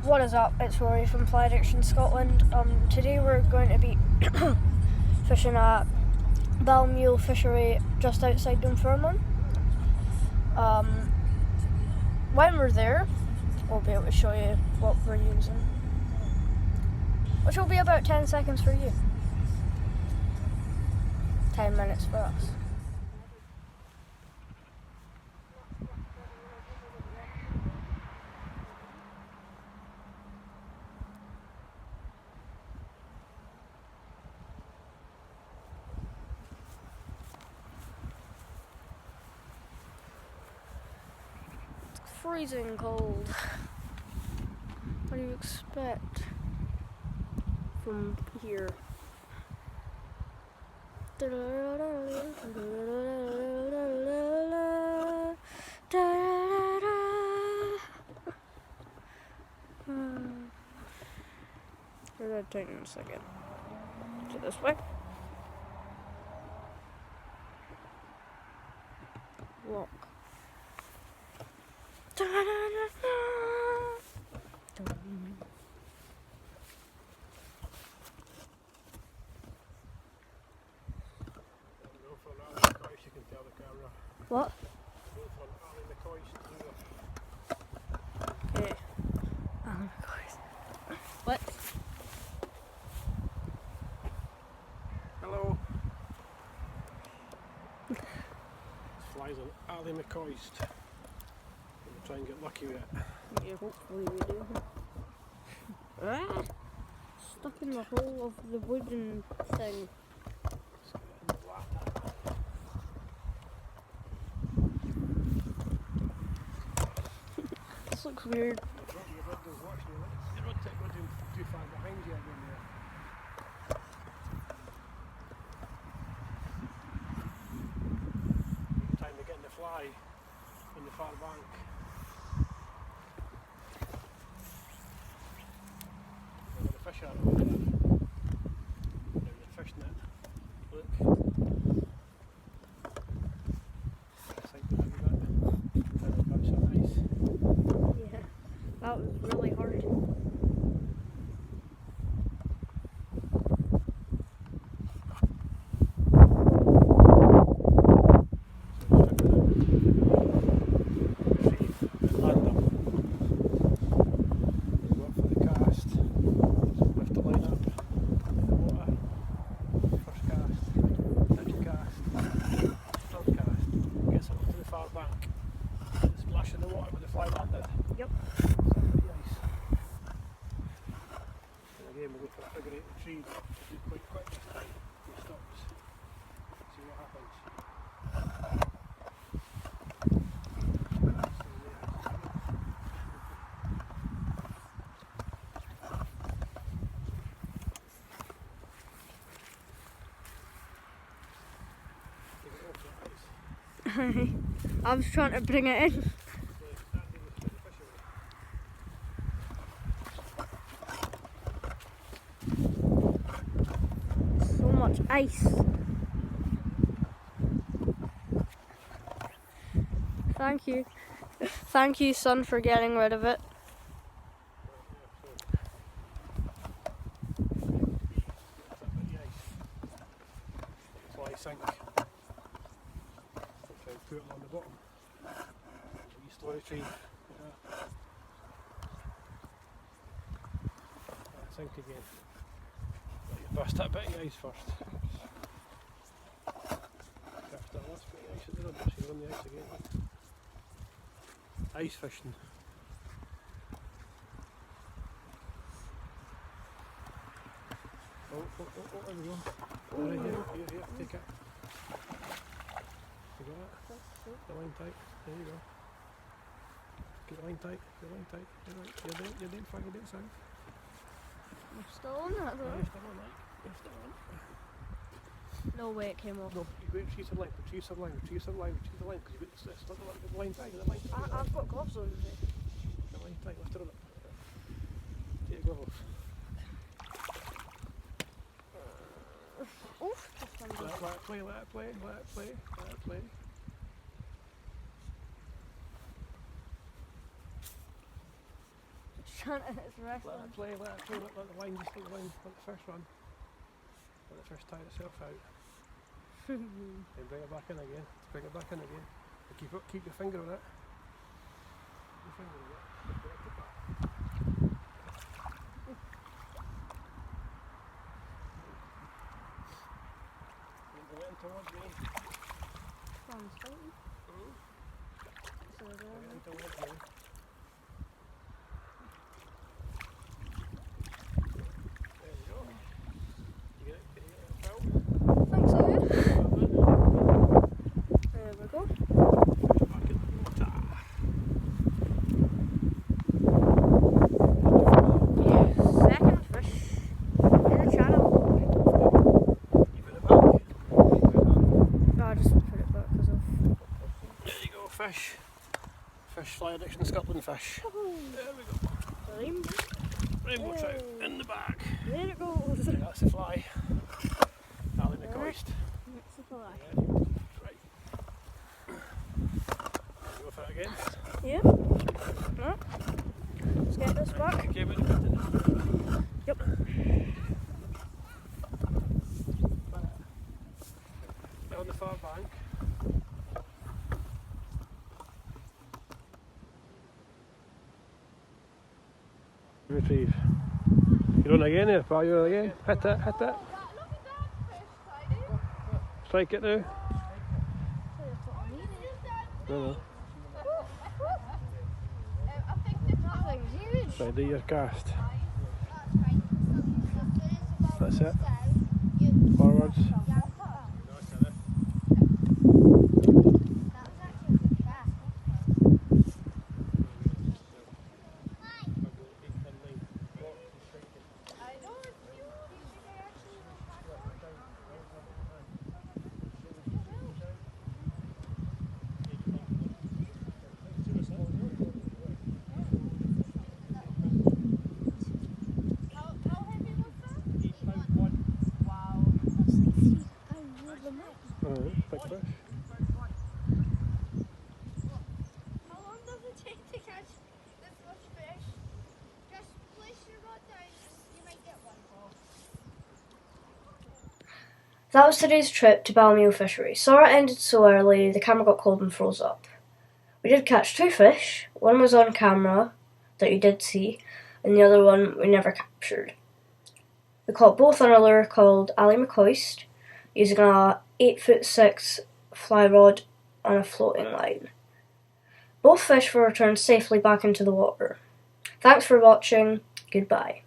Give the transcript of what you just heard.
What is up? It's Rory from Fly Addiction Scotland. Today we're going to be fishing at Balmule Fishery just outside Dunfermline. When we're there, we'll be able to show you what we're using, which will be about 10 seconds for you. 10 minutes for us. Freezing cold. What do you expect from here? We're gonna take in a second. So this way. Walk. What? Okay. What? Hello. This flies on Ali McCoist. We'll try and get lucky with it. Yeah, hopefully we do. Stuck in the hole of the wooden thing. This looks weird. You're not too far behind you again there. Time to get in the fly on the far bank. Where the fish are over there. There's a fish net. Look. I think we'll do that. That's so nice. Yeah, that was really hard. Yep. Again, we'll go for a figure 8 retrieve. Do it quite quick this time. He stops. See what happens. I was trying to bring it in. So much ice. Thank you. Thank you, son, for getting rid of it. Fly sink. Try and put it on the bottom. You slow retrieve. Sink again. You bust that bit of ice first. After that last bit of ice at the rubber, so you're on the ice again. Ice fishing. Oh, there we go. Right here, take it. You got it? The line tight. There you go. Get the line tight. You're doing fine, you're doing sound. I'm still on that though. You're still on that. You're still on. No way it came off. No, you retrieve some line, retrieve some line, because you've got the line tight, the line tight. I've got gloves on. The line tight, lift it up. Take your glove off. Oof, this one goes. Let it play, let it play, let it play, let it play. on it, it's wrestling. Let it play, let the line, just let the line, let the fish run. Let the fish tire itself out. And bring it back in again. Bring it back in again. And keep your finger on it. Your finger on it. Direct it back. Bring it in towards me. Sounds fighting. So Bring it in towards me. There you go. You get it? Can you get it out? think so, yeah. There we go. Back in the water. Second fish in the channel. You put it back. No, I just put it back because of. There you go, fish. Fish, Fly Addiction Scotland fish. There we go. Rainbow trout in the bag. There it goes. That's the fly. Ali McCoist. That's the fly. Right. Go for it again. Yeah. No. Let's get this back. Okay, but you Yep. on the far bank. Retrieve. You're on again here, pal, you're on again. Hit it, hit it. Strike it now. No. Right, do your cast. That's it. Forwards. Big fish. How long does it take to catch this much fish? Just place your rod down, you might get one. That was today's trip to Balmule Fishery. Sorry it ended so early, the camera got cold and froze up. We did catch 2 fish. One was on camera, that you did see, and the other one we never captured. We caught both on a lure called Ali McCoist, using a 8'6" fly rod on a floating line. Both fish were returned safely back into the water. Thanks for watching. Goodbye.